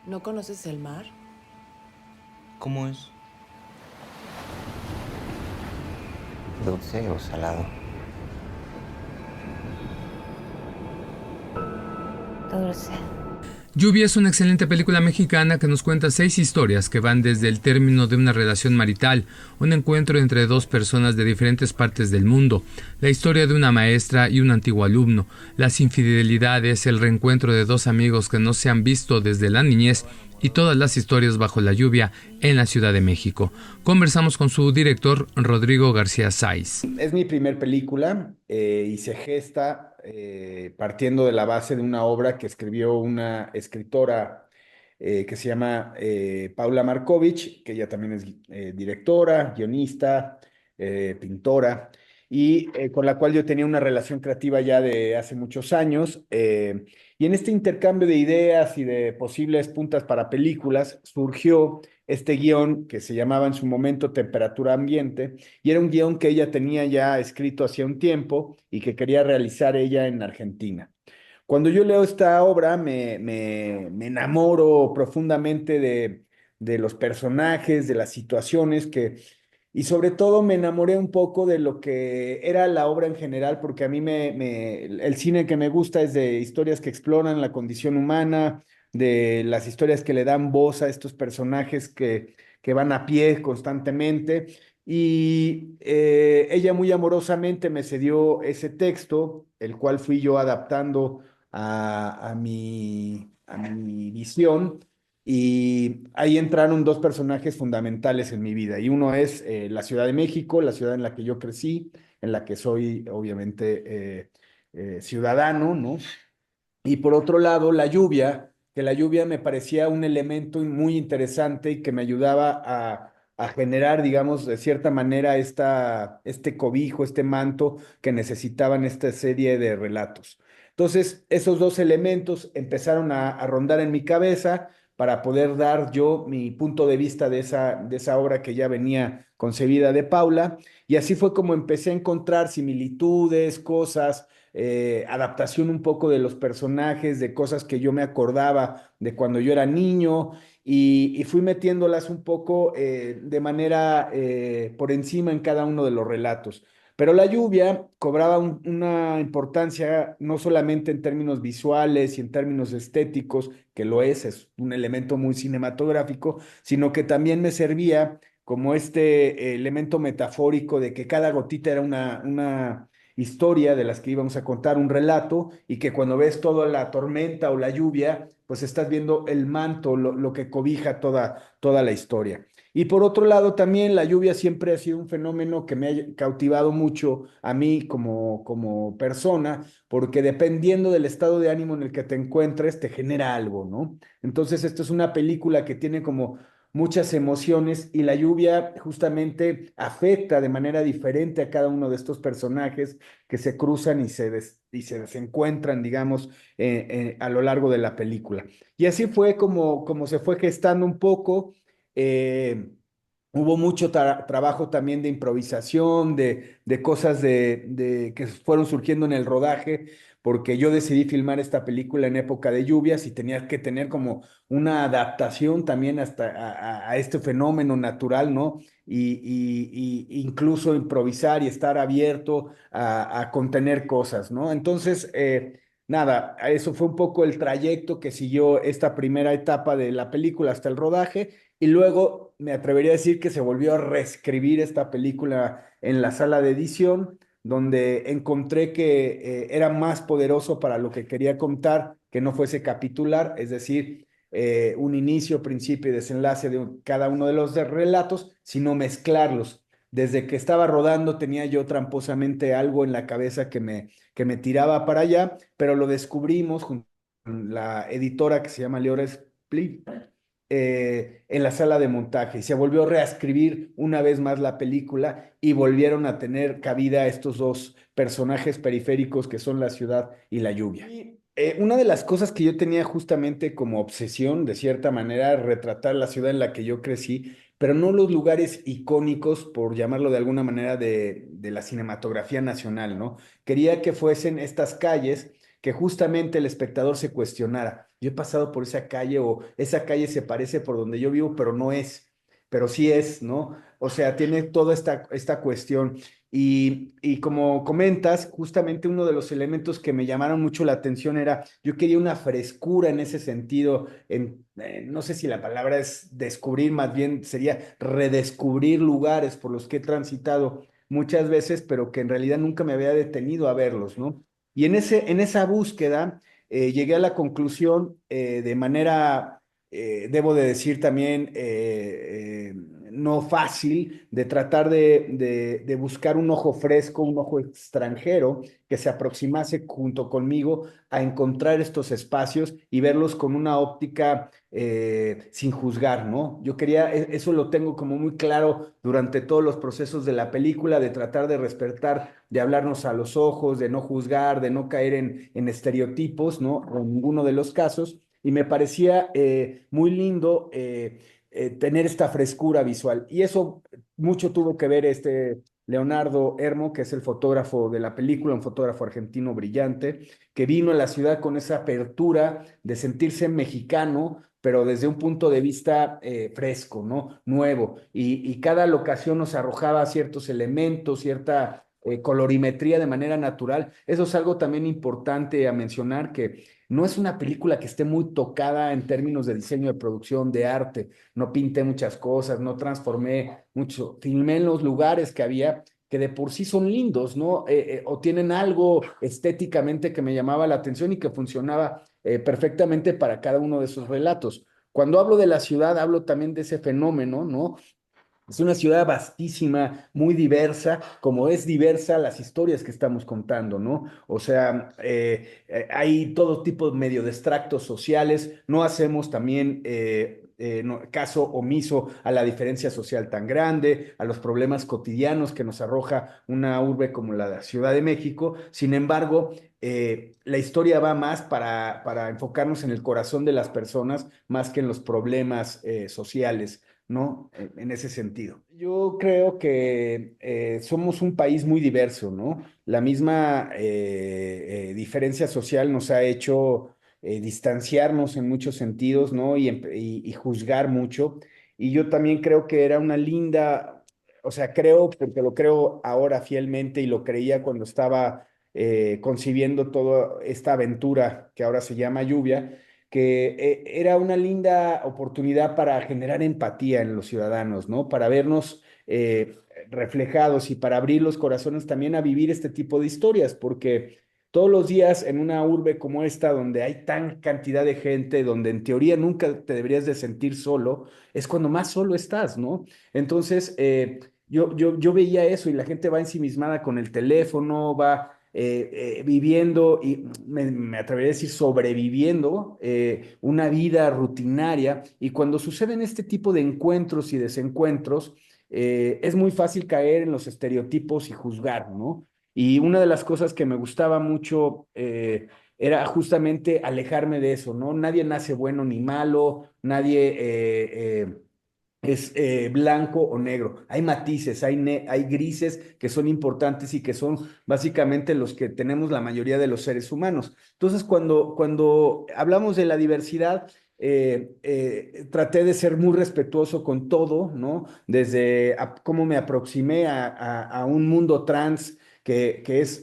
¿No conoces el mar? ¿Cómo es? Dulce o salado. Dulce. Lluvia es una excelente película mexicana que nos cuenta 6 historias que van desde el término de una relación marital, un encuentro entre dos personas de diferentes partes del mundo, la historia de una maestra y un antiguo alumno, las infidelidades, el reencuentro de dos amigos que no se han visto desde la niñez y todas las historias bajo la lluvia en la Ciudad de México. Conversamos con su director, Rodrigo García Sáiz. Es mi primer película y se gesta partiendo de la base de una obra que escribió una escritora que se llama Paula Markovich, que ella también es directora, guionista, pintora, y con la cual yo tenía una relación creativa ya de hace muchos años. Y en este intercambio de ideas y de posibles puntas para películas surgió este guión que se llamaba en su momento Temperatura Ambiente, y era un guión que ella tenía ya escrito hacía un tiempo y que quería realizar ella en Argentina. Cuando yo leo esta obra, me enamoro profundamente de los personajes, de las situaciones y sobre todo me enamoré un poco de lo que era la obra en general, porque a mí el cine que me gusta es de historias que exploran la condición humana, de las historias que le dan voz a estos personajes que van a pie constantemente. Y ella muy amorosamente me cedió ese texto, el cual fui yo adaptando a mi visión. Y ahí entraron dos personajes fundamentales en mi vida. Y uno es la Ciudad de México, la ciudad en la que yo crecí, en la que soy obviamente ciudadano, ¿no? Y por otro lado, la lluvia, que la lluvia me parecía un elemento muy interesante y que me ayudaba a generar, digamos, de cierta manera este cobijo, este manto que necesitaban esta serie de relatos. Entonces, esos dos elementos empezaron a rondar en mi cabeza para poder dar yo mi punto de vista de esa obra que ya venía concebida de Paula. Y así fue como empecé a encontrar similitudes, cosas, adaptación un poco de los personajes, de cosas que yo me acordaba de cuando yo era niño, y fui metiéndolas un poco de manera por encima en cada uno de los relatos. Pero la lluvia cobraba una importancia no solamente en términos visuales y en términos estéticos, que lo es un elemento muy cinematográfico, sino que también me servía como este elemento metafórico de que cada gotita era una historia de las que íbamos a contar, un relato, y que cuando ves toda la tormenta o la lluvia, pues estás viendo el manto, lo que cobija toda la historia. Y por otro lado, también la lluvia siempre ha sido un fenómeno que me ha cautivado mucho a mí como persona, porque dependiendo del estado de ánimo en el que te encuentres, te genera algo, ¿no? Entonces, esto es una película que tiene como muchas emociones, y la lluvia justamente afecta de manera diferente a cada uno de estos personajes que se cruzan y se desencuentran, digamos, a lo largo de la película. Y así fue como se fue gestando un poco. eh, Hubo mucho trabajo también de improvisación, de cosas que fueron surgiendo en el rodaje, porque yo decidí filmar esta película en época de lluvias y tenía que tener como una adaptación también hasta a este fenómeno natural, ¿no? Y incluso improvisar y estar abierto a contener cosas, ¿no? Entonces, nada, eso fue un poco el trayecto que siguió esta primera etapa de la película hasta el rodaje. Y luego me atrevería a decir que se volvió a reescribir esta película en la sala de edición, donde encontré que era más poderoso para lo que quería contar, que no fuese capitular, es decir, un inicio, principio y desenlace de cada uno de los relatos, sino mezclarlos. Desde que estaba rodando tenía yo tramposamente algo en la cabeza que me tiraba para allá, pero lo descubrimos junto con la editora que se llama Leora Split, en la sala de montaje, y se volvió a reescribir una vez más la película y volvieron a tener cabida estos dos personajes periféricos que son la ciudad y la lluvia. Y una de las cosas que yo tenía justamente como obsesión, de cierta manera, retratar la ciudad en la que yo crecí, pero no los lugares icónicos, por llamarlo de alguna manera, de la cinematografía nacional, ¿no? Quería que fuesen estas calles que justamente el espectador se cuestionara. Yo he pasado por esa calle o esa calle se parece por donde yo vivo, pero no es, pero sí es, ¿no? O sea, tiene toda esta cuestión. Y como comentas, justamente uno de los elementos que me llamaron mucho la atención era, yo quería una frescura en ese sentido, no sé si la palabra es descubrir, más bien sería redescubrir lugares por los que he transitado muchas veces, pero que en realidad nunca me había detenido a verlos, ¿no? Y en esa búsqueda llegué a la conclusión de manera, debo de decir también, no fácil, de tratar de buscar un ojo fresco, un ojo extranjero que se aproximase junto conmigo a encontrar estos espacios y verlos con una óptica sin juzgar, ¿no? Yo quería, eso lo tengo como muy claro durante todos los procesos de la película, de tratar de respetar, de hablarnos a los ojos, de no juzgar, de no caer en estereotipos, ¿no? En ninguno de los casos. Y me parecía muy lindo tener esta frescura visual. Y eso mucho tuvo que ver este Leonardo Hermo, que es el fotógrafo de la película, un fotógrafo argentino brillante, que vino a la ciudad con esa apertura de sentirse mexicano, pero desde un punto de vista fresco, ¿no? Nuevo. Y cada locación nos arrojaba ciertos elementos, cierta colorimetría de manera natural. Eso es algo también importante a mencionar, que no es una película que esté muy tocada en términos de diseño de producción, de arte. No pinté muchas cosas, no transformé mucho. Filmé en los lugares que había, que de por sí son lindos, ¿no? O tienen algo estéticamente que me llamaba la atención y que funcionaba perfectamente para cada uno de sus relatos. Cuando hablo de la ciudad, hablo también de ese fenómeno, ¿no? Es una ciudad vastísima, muy diversa, como es diversa las historias que estamos contando, ¿no? O sea, hay todo tipo medio de extractos sociales, no hacemos también caso omiso a la diferencia social tan grande, a los problemas cotidianos que nos arroja una urbe como la Ciudad de México. Sin embargo, la historia va más para enfocarnos en el corazón de las personas, más que en los problemas sociales, ¿no? En ese sentido. Yo creo que somos un país muy diverso, ¿no? La misma diferencia social nos ha hecho distanciarnos en muchos sentidos, ¿no? Y juzgar mucho. Y yo también creo que era una linda, o sea, creo, porque lo creo ahora fielmente y lo creía cuando estaba concibiendo toda esta aventura que ahora se llama Lluvia, que era una linda oportunidad para generar empatía en los ciudadanos, ¿no? Para vernos reflejados y para abrir los corazones también a vivir este tipo de historias, porque todos los días en una urbe como esta, donde hay tan cantidad de gente, donde en teoría nunca te deberías de sentir solo, es cuando más solo estás, ¿no? Entonces, yo veía eso y la gente va ensimismada con el teléfono, va viviendo y me atrevería a decir sobreviviendo una vida rutinaria, y cuando suceden este tipo de encuentros y desencuentros, es muy fácil caer en los estereotipos y juzgar, ¿no? Y una de las cosas que me gustaba mucho era justamente alejarme de eso, ¿no? Nadie nace bueno ni malo, nadie es blanco o negro. Hay matices, hay grises que son importantes y que son básicamente los que tenemos la mayoría de los seres humanos. Entonces, cuando hablamos de la diversidad, traté de ser muy respetuoso con todo, ¿no? Desde cómo me aproximé a un mundo trans que es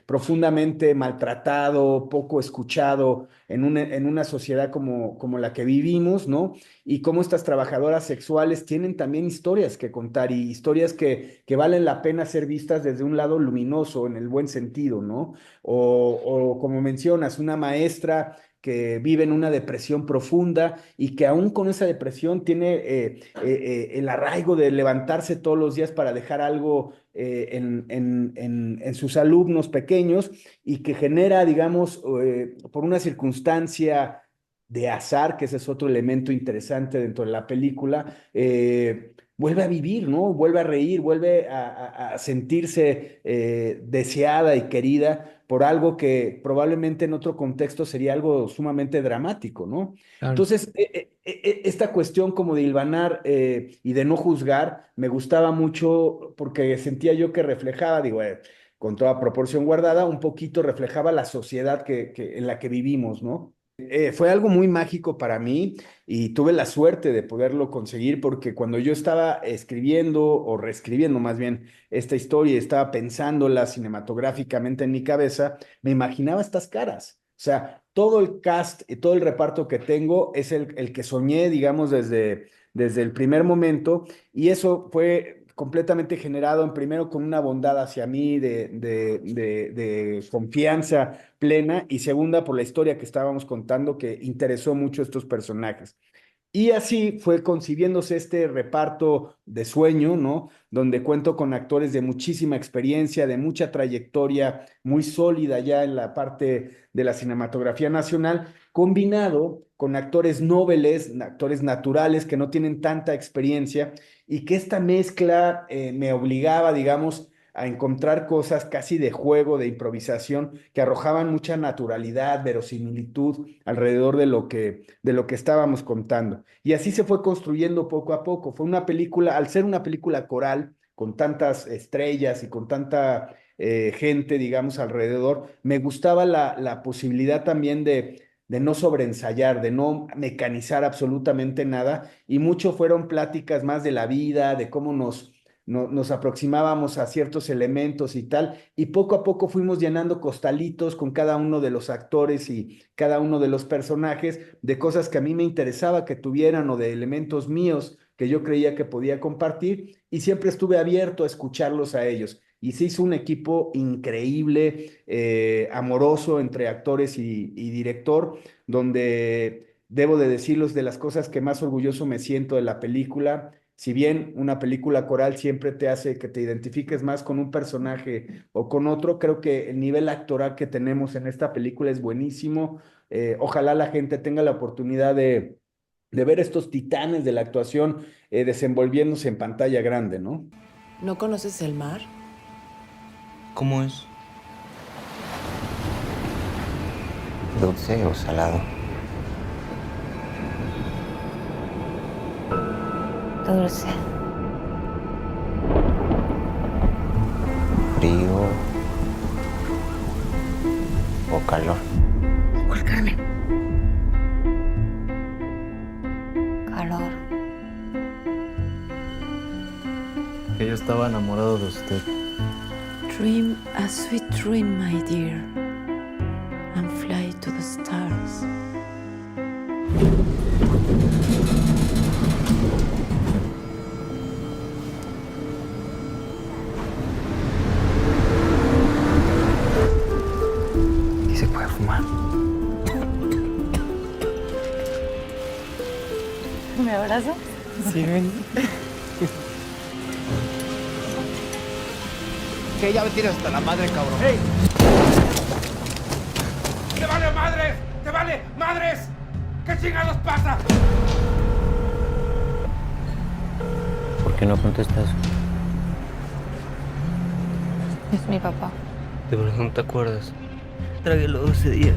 profundamente maltratado, poco escuchado en una sociedad como la que vivimos, ¿no? Y cómo estas trabajadoras sexuales tienen también historias que contar y historias que valen la pena ser vistas desde un lado luminoso, en el buen sentido, ¿no? O como mencionas, una maestra que vive en una depresión profunda y que aún con esa depresión tiene el arraigo de levantarse todos los días para dejar algo en sus alumnos pequeños, y que genera, digamos, por una circunstancia de azar, que ese es otro elemento interesante dentro de la película, vuelve a vivir, ¿no? Vuelve a reír, vuelve a sentirse deseada y querida por algo que probablemente en otro contexto sería algo sumamente dramático, ¿no? Claro. Entonces, esta cuestión como de hilvanar y de no juzgar me gustaba mucho porque sentía yo que reflejaba, digo, con toda proporción guardada, un poquito reflejaba la sociedad en la que vivimos, ¿no? Fue algo muy mágico para mí y tuve la suerte de poderlo conseguir porque cuando yo estaba escribiendo o reescribiendo más bien esta historia y estaba pensándola cinematográficamente en mi cabeza, me imaginaba estas caras. O sea, todo el cast y todo el reparto que tengo es el que soñé, digamos, desde el primer momento y eso fue completamente generado en primero con una bondad hacia mí de confianza plena y segunda por la historia que estábamos contando que interesó mucho a estos personajes. Y así fue concibiéndose este reparto de sueño, ¿no? Donde cuento con actores de muchísima experiencia, de mucha trayectoria, muy sólida ya en la parte de la cinematografía nacional, combinado con actores nobles, actores naturales que no tienen tanta experiencia y que esta mezcla me obligaba, digamos, a encontrar cosas casi de juego, de improvisación, que arrojaban mucha naturalidad, verosimilitud alrededor de lo que estábamos contando. Y así se fue construyendo poco a poco. Fue una película, al ser una película coral, con tantas estrellas y con tanta gente, digamos, alrededor, me gustaba la posibilidad también de no sobreensayar, de no mecanizar absolutamente nada, y mucho fueron pláticas más de la vida, de cómo nos aproximábamos a ciertos elementos y tal, y poco a poco fuimos llenando costalitos con cada uno de los actores y cada uno de los personajes de cosas que a mí me interesaba que tuvieran o de elementos míos que yo creía que podía compartir y siempre estuve abierto a escucharlos a ellos. Y se hizo un equipo increíble, amoroso entre actores y director, donde debo de decirlos de las cosas que más orgulloso me siento de la película. Si bien una película coral siempre te hace que te identifiques más con un personaje o con otro, creo que el nivel actoral que tenemos en esta película es buenísimo. Ojalá la gente tenga la oportunidad de ver estos titanes de la actuación desenvolviéndose en pantalla grande, ¿no? ¿No conoces el mar? ¿Cómo es? ¿Dulce o salado? Dulce. ¿Frío o calor? ¿Cuál, Carmen? Calor. Que yo estaba enamorado de usted. Dream a sweet dream, my dear, and fly to the stars. ¿Y se puede fumar? ¿Me abrazas? Sí, ven. Que ya me tienes hasta la madre, cabrón. ¡Ey! ¡Te vale madres! ¡Te vale madres! ¿Qué chingados pasa? ¿Por qué no contestas? Es mi papá. ¿De verdad no te acuerdas? Tragué los 12 días.